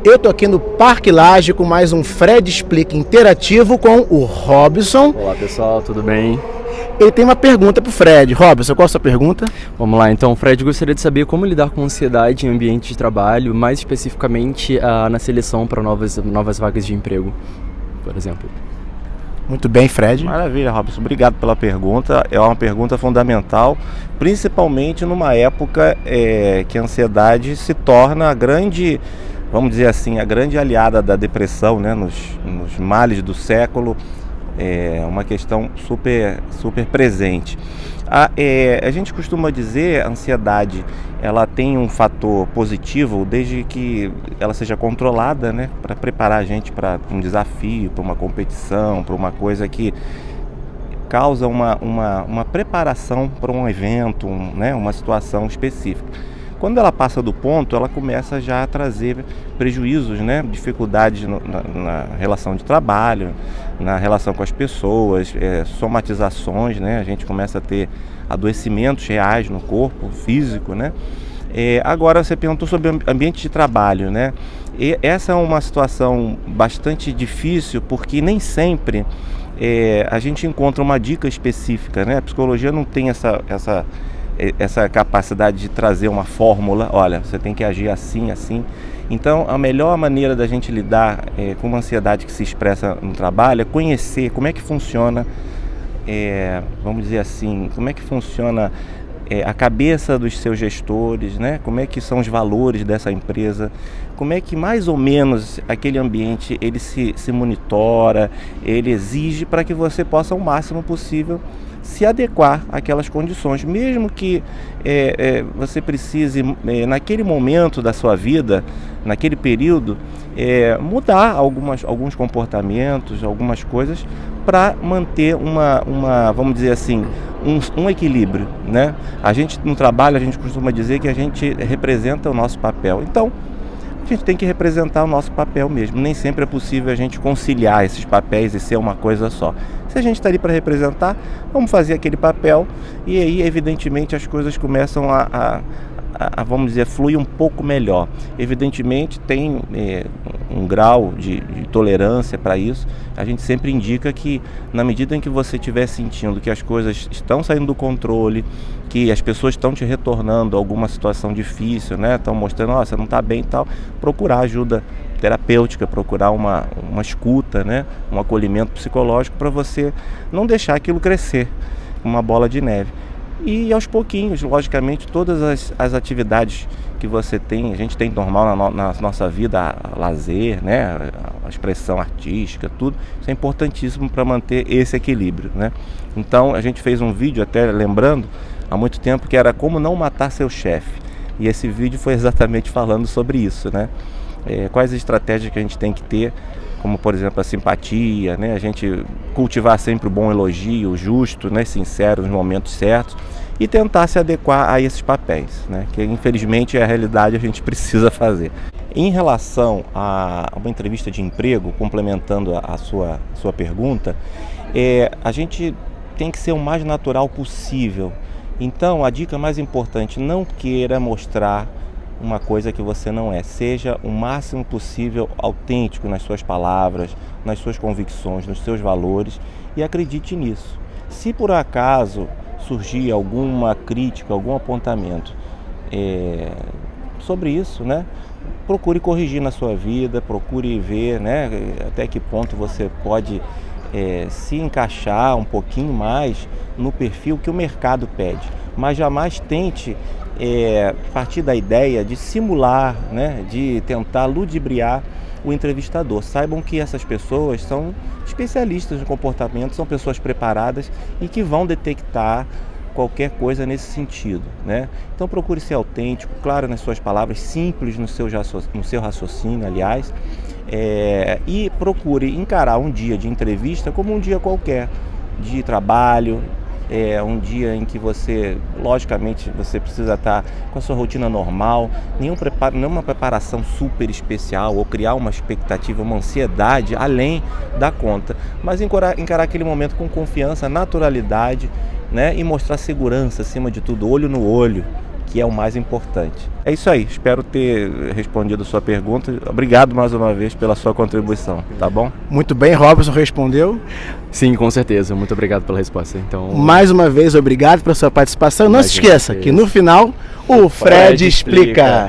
Eu tô aqui no Parque Lage com mais um Fred Explica interativo com o Robson. Olá pessoal, tudo bem? Ele tem uma pergunta pro Fred. Robson, qual a sua pergunta? Vamos lá, então, Fred, gostaria de saber como lidar com ansiedade em ambiente de trabalho, mais especificamente na seleção para novas vagas de emprego, por exemplo. Muito bem, Fred. Maravilha, Robson. Obrigado pela pergunta. É uma pergunta fundamental, principalmente numa época que a ansiedade se torna a grande, vamos dizer assim, a grande aliada da depressão, né? Nos males do século. É uma questão super presente. A gente costuma dizer, a ansiedade, ela tem um fator positivo desde que ela seja controlada, né, para preparar a gente para um desafio, para uma competição, para uma coisa que causa uma preparação para um evento, né, uma situação específica. Quando ela passa do ponto, ela começa já a trazer prejuízos, né? Dificuldades na relação de trabalho, na relação com as pessoas, somatizações, né? A gente começa a ter adoecimentos reais no corpo físico, né? Agora você perguntou sobre ambiente de trabalho, né? E essa é uma situação bastante difícil porque nem sempre a gente encontra uma dica específica, né? A psicologia não tem essa capacidade de trazer uma fórmula, olha, você tem que agir assim, assim. Então, a melhor maneira da gente lidar com uma ansiedade que se expressa no trabalho é conhecer como é que funciona, vamos dizer assim, como é que funciona a cabeça dos seus gestores, né? Como é que são os valores dessa empresa, como é que mais ou menos aquele ambiente ele se monitora, ele exige para que você possa o máximo possível se adequar àquelas condições, mesmo que você precise, naquele momento da sua vida, naquele período, mudar alguns comportamentos, algumas coisas, para manter vamos dizer assim, um equilíbrio, né? A gente no trabalho, a gente costuma dizer que a gente representa o nosso papel, então a gente tem que representar o nosso papel mesmo. Nem sempre é possível a gente conciliar esses papéis e ser uma coisa só. Se a gente está ali para representar, vamos fazer aquele papel e aí, evidentemente, as coisas começam vamos dizer, fluir um pouco melhor. Evidentemente, tem um grau de tolerância para isso. A gente sempre indica que, na medida em que você estiver sentindo que as coisas estão saindo do controle, que as pessoas estão te retornando a alguma situação difícil, né? Estão mostrando, você não está bem e tal, procurar ajuda terapêutica, procurar uma escuta, né? Um acolhimento psicológico para você não deixar aquilo crescer como uma bola de neve. E aos pouquinhos, logicamente, todas as atividades que você tem, a gente tem normal na nossa vida, lazer, né? A expressão artística, tudo, isso é importantíssimo para manter esse equilíbrio, né? Então a gente fez um vídeo, até lembrando, há muito tempo, que era como não matar seu chefe. E esse vídeo foi exatamente falando sobre isso, né? Quais estratégias que a gente tem que ter, como por exemplo a simpatia, né? A gente cultivar sempre o bom elogio, o justo, né? Sincero nos momentos certos e tentar se adequar a esses papéis, né? Que infelizmente é a realidade, a gente precisa fazer. Em relação a uma entrevista de emprego, complementando a sua pergunta, a gente tem que ser o mais natural possível. Então a dica mais importante, não queira mostrar uma coisa que você não é. Seja o máximo possível autêntico nas suas palavras, nas suas convicções, nos seus valores e acredite nisso. Se por acaso surgir alguma crítica, algum apontamento sobre isso, né? Procure corrigir na sua vida, procure ver, né, até que ponto você pode se encaixar um pouquinho mais no perfil que o mercado pede, mas jamais tente partir da ideia de simular, né, de tentar ludibriar o entrevistador. Saibam que essas pessoas são especialistas no comportamento, são pessoas preparadas e que vão detectar qualquer coisa nesse sentido, né? Então procure ser autêntico, claro nas suas palavras, simples no seu raciocínio, aliás, e procure encarar um dia de entrevista como um dia qualquer, de trabalho, um dia em que você, logicamente, você precisa estar com a sua rotina normal, nenhuma preparação super especial ou criar uma expectativa, uma ansiedade além da conta, mas encarar aquele momento com confiança, naturalidade, né, e mostrar segurança acima de tudo, olho no olho, que é o mais importante. É isso aí, espero ter respondido a sua pergunta. Obrigado mais uma vez pela sua contribuição, tá bom? Muito bem, Robson respondeu. Sim, com certeza. Muito obrigado pela resposta. Então, Mais uma vez, obrigado pela sua participação. Não se esqueça que no final o Fred explica.